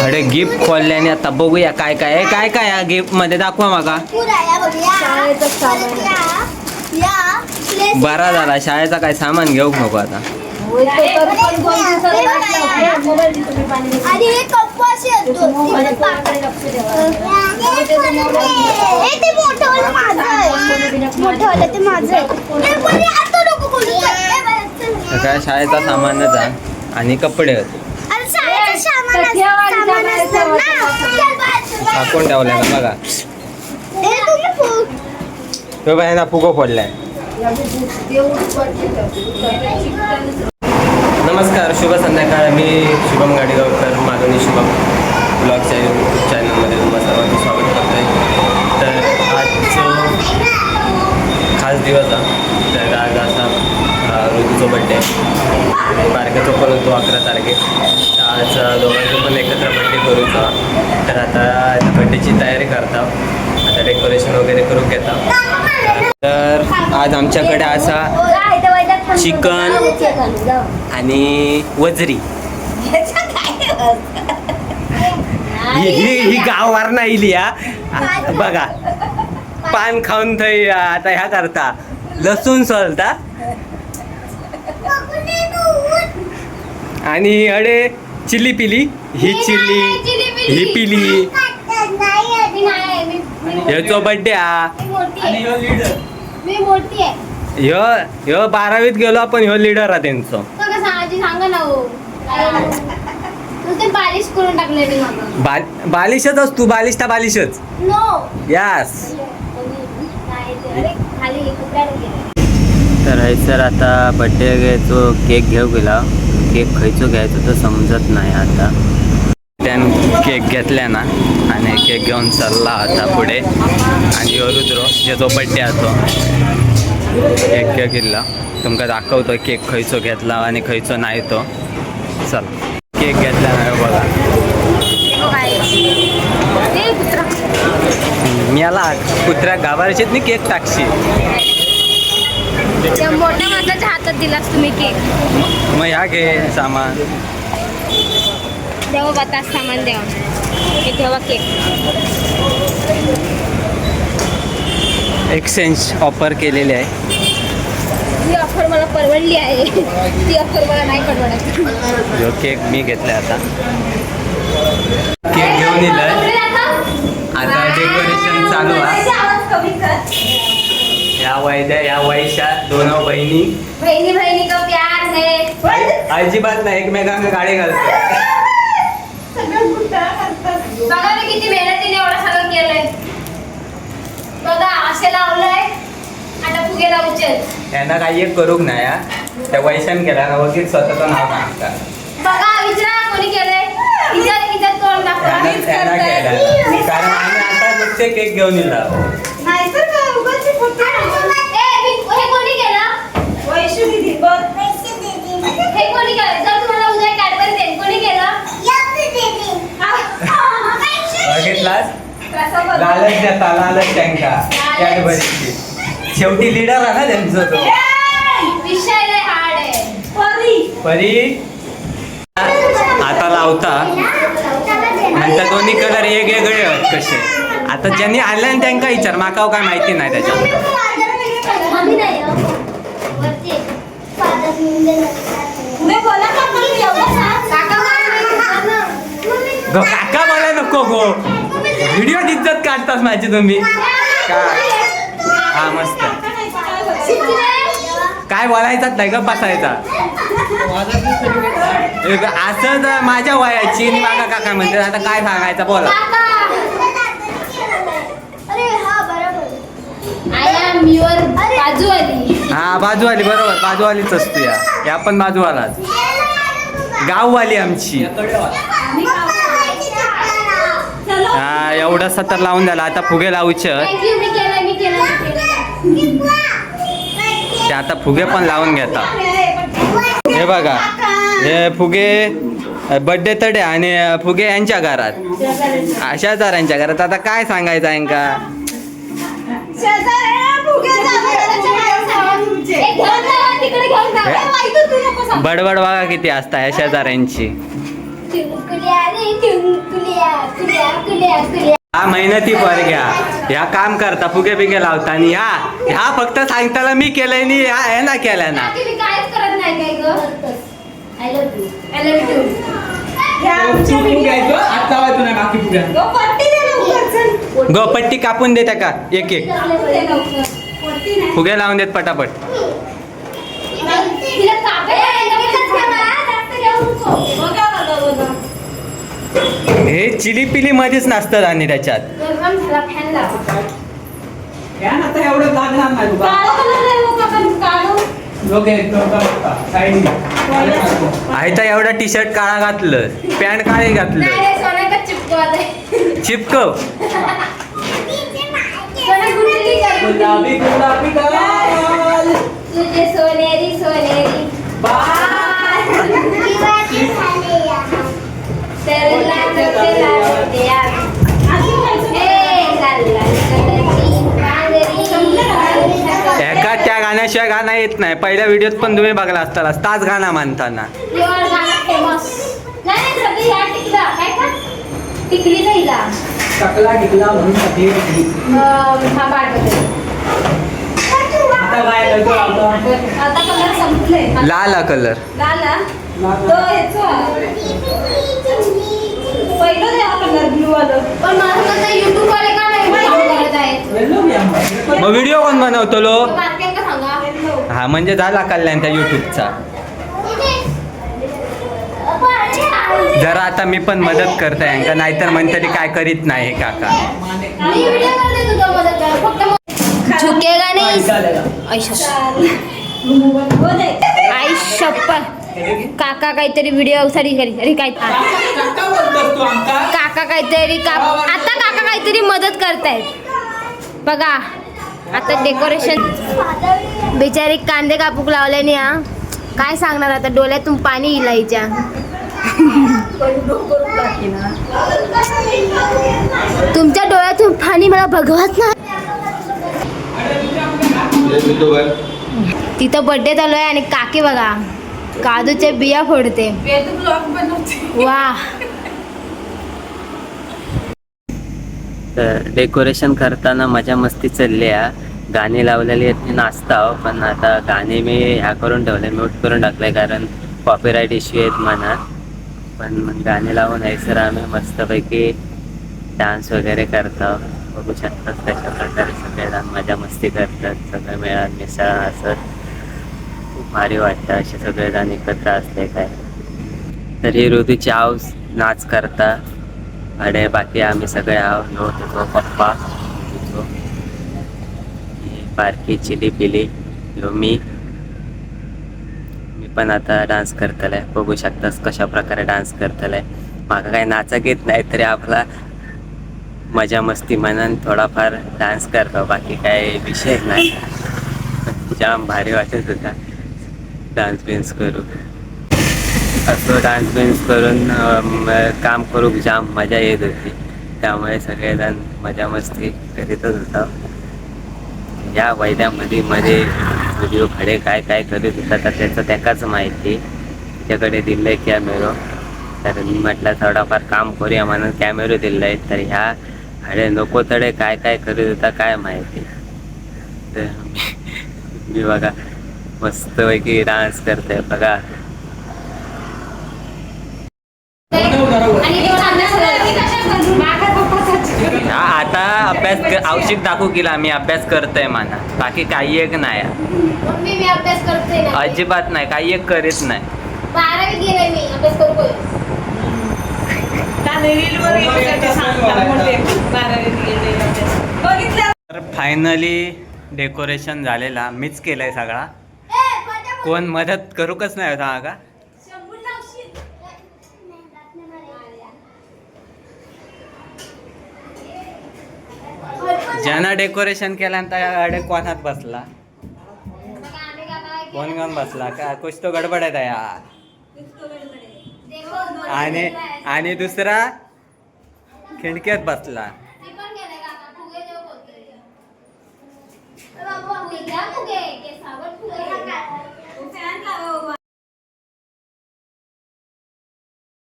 अरे गिफ्ट खोलल्याने आता बघूया काय काय आहे. काय काय या गिफ्ट मध्ये दाखवा माका. बरा झाला शाळेचा काय सामान घेऊ नको आता. काय शाळेचा सामानच आहे आणि कपडे होते टाकून ठेवलाय ना बघा. तो बाय ना फुगो फोडलाय. नमस्कार, शुभ संध्याकाळ. मी शुभम गाडीगावकर, मागणी शुभम ब्लॉगच्या यूट्यूब चॅनलमध्ये तुम्हाला सर्वांचं स्वागत करतो आहे. तर आजचं खास दिवस आहे. तर आज असा ऋतूचा बड्डे आहे. बारक्याचा पण होतो 11 तारखेक. आज दोघांचं पण एकत्र बड्डे करूचा. तर आता बड्डेची तयारी करता. आता डेकोरेशन वगैरे करून घेता. तर आज आमच्याकडे असा चिकन आणि वजरी ही गाववार नाही लिया बघा. पान खाऊन थंय आता ह्या करता लसूण सोलता आणि अडे चिली पिली. ही चिली ही पिली. ह्याचो बड्डे हा. ह्यो 12वीत गेलो आपण. ह्यो लीडर आहे त्यांचं. बालिशच असतो. बालिशता बालिशच. यस. तर सर आता बड्डे घ्यायचो. केक घेऊ गेला. केक खायचो घ्यायचो तर समजत नाही आता. त्यानं केक घेतल्या ना आणि केक घेऊन चालला आता पुढे. आणि रुद्रो ज्याचो बड्डे असतो केक घेतला. तुमका दाखवतो केक खयचो घेतला आणि खयचो नाही तो. चल केक घेतला ना बघा. मला कुत्र्या गाभारशीत नाही केक टाकशी. मोठ्या माणसाच्या हातात दिलास तुम्ही केक. मग ह्या घे सामान. देवा बतास सामान द्या. हे ठेवा केक. एक्सचेंज ऑफर केलेली आहे. ही ऑफर मला परवडली आहे. ती ऑफर मला नाही परवडत. जो केक मी घेतलाय आता. केक घेऊन येलाय. आता डेकोरेशन चालू आहे. या वैशा दोन बहिणी बहिणी का प्यार है. अजिबात नाही. एकमेकांना गाडी घालतो. बघा मी किती मेहनतीने एवढं सगळं केलंय. बघा असे लावलंय. आता फुगे लावचे. यांना काही एक करूक नाही. त्या वैशान केला ना वगैरे स्वतःचं नाव सांगतात. बघा विचारा कोणी केलंय. इथं तोंड दाखवा. कारण आम्ही आता नुसते केक घेऊन येला. हे कोणी केलं. हे कोणी केलं. जर तुम्हाला उद्या कॅडबरी देईन. कोणी केलं. बघितलास. लालच देता. लालच त्यांका कॅडबरीची. शेवटी लीडर आहे ना त्यांचा तो. विषय लय हार्ड आहे. परी आता लावता. नंतर दोन्ही कलर वेगवेगळे आहेत कसे. आता ज्यांनी आले ना त्यांना विचार. माका काय माहिती नाही त्याच्यात. काका बोला नको गो. व्हिडिओ इज्जत काढतास माझी तुम्ही. हा मस्त. काय बोलायचं नाही का बसायचा. असं तर माझ्या वयाची मागा काका म्हणते. आता काय सांगायचं बोला. हा बाजूवाली बरोबर. बाजूवालीच असतो. या पण बाजूवालाच. गाववाली आमची. हा एवढंसा तर लावून झाला. आता फुगे लावूचे. ते आता फुगे पण लावून घेतात. हे बघा हे फुगे बड्डे तडे आणि फुगे यांच्या घरात. शेजाऱ्यांच्या घरात. आता काय सांगायचं यांका. बडबड बघा किती असता ह्या शेजाऱ्यांची. टिंकुल्या रे टिंकुल्या कुल्या कुल्या कुल्या. हा मेहनती पोरग्या ह्या काम करता फुगे बिगे लावता आणि ह्या फक्त सांगताला मी केलंय नी ह्या हे ना केल्या ना. बाकी मी काहीच करत नाही काय ग. I love you I love you. गो पट्टी कापून दे का एक एक फुगे लावून देत पटापट. तिला हे चिली पिली मध्येच नसतात आणि त्याच्यात फॅन लाव. आहे तर एवढा टी शर्ट काळा घातलं पॅन्ट काळे घातलं चिपकव. तुझे सोनेरी सोनेरी एका त्या गाण्याशिवाय गाणं येत नाही. पहिल्या व्हिडिओत पण तुम्ही बघला असताना ताच गाणं म्हणताना. लाल कलर मग व्हिडिओ कोण बनवतो लो. हा म्हणजे झाला कल्याण त्या युट्यूबचा. जरा आता मी पण मदत करताय का नाहीतर म्हणतरी काय करीत नाही हे काका. झुकेगा नाही आई शप्पथ. काका काहीतरी व्हिडिओ साठी अरे काय काका काहीतरी आता काका काहीतरी मदत करतायत बघा. आता डेकोरेशन बिचारी कांदे कापूक लावल्याने हा काय सांगणार आता डोळ्यातून पाणी इलायच्या. तुमच्या डोळ्यातून पाणी मला बघवत ना. तिथं बर्थडे चालू आहे आणि काकी बघा काजूच्या बिया फोडते. वा. तर डेकोरेशन करताना मजा मस्ती चालली आहे. गाणी लावलेली आहेत नाचता पण आता गाणी मी ह्या करून ठेवले म्यूट करून टाकले कारण कॉपीराईट इश्यू आहेत म्हणा. पण मग गाणी लावून आहे सर आम्ही मस्तपैकी डान्स वगैरे करतो. बघू शकतात कशा प्रकारे सगळेजण मजा मस्ती करतात. सगळे मिळून मिसळ असं खूप भारी वाटतं असे सगळेजण एकत्र असले काय. तर ही ऋतूची आव नाच करता अडे बाकी आम्ही सगळे आव होतो पप्पा बारकी चिली पिली मी पण आता डान्स करतले. बघू शकतास कशा प्रकारे डान्स करतले. माका काही नाचक येत नाही तरी आपला मजा मस्ती म्हणून थोडाफार डान्स करतो. बाकी काही विषय नाही. जाम भारी वाटत होता डान्स बिन्स करू. असं डान्स बिन्स करून काम करू जाम मजा येत होती. त्यामुळे सगळेजण मजा मस्ती करीतच होता. या वैद्यामध्ये व्हिडिओ खडे काय काय करीत होता तर त्याचं त्याकाच माहिती. त्याच्याकडे दिलंय कॅमेरो तर मी म्हटलं थोडाफार काम करूया म्हणून कॅमेरो दिलाय. तर ह्या हडे नको तडे काय काय करीत होता काय माहिती. तर मी बघा मस्तपैकी डान्स करते बघा. हा आता अभ्यास औषध दाखवू केला मी अभ्यास करतोय म्हणा. बाकी काही एक नाही मी अभ्यास करते ना. अजिबात नाही काही एक करीत नाही. 12वीत गेले मी अभ्यास करू. तर फायनली डेकोरेशन झालेला मीच केलंय सगळा. कोण मदत करूकच नाही होता का. ज्यानं डेकोरेशन केल्यानंतर कोणात बसला कोण घेऊन बसला का कुछ तो गडबड आहे यार. आणि दुसरा खिडक्यात बसला.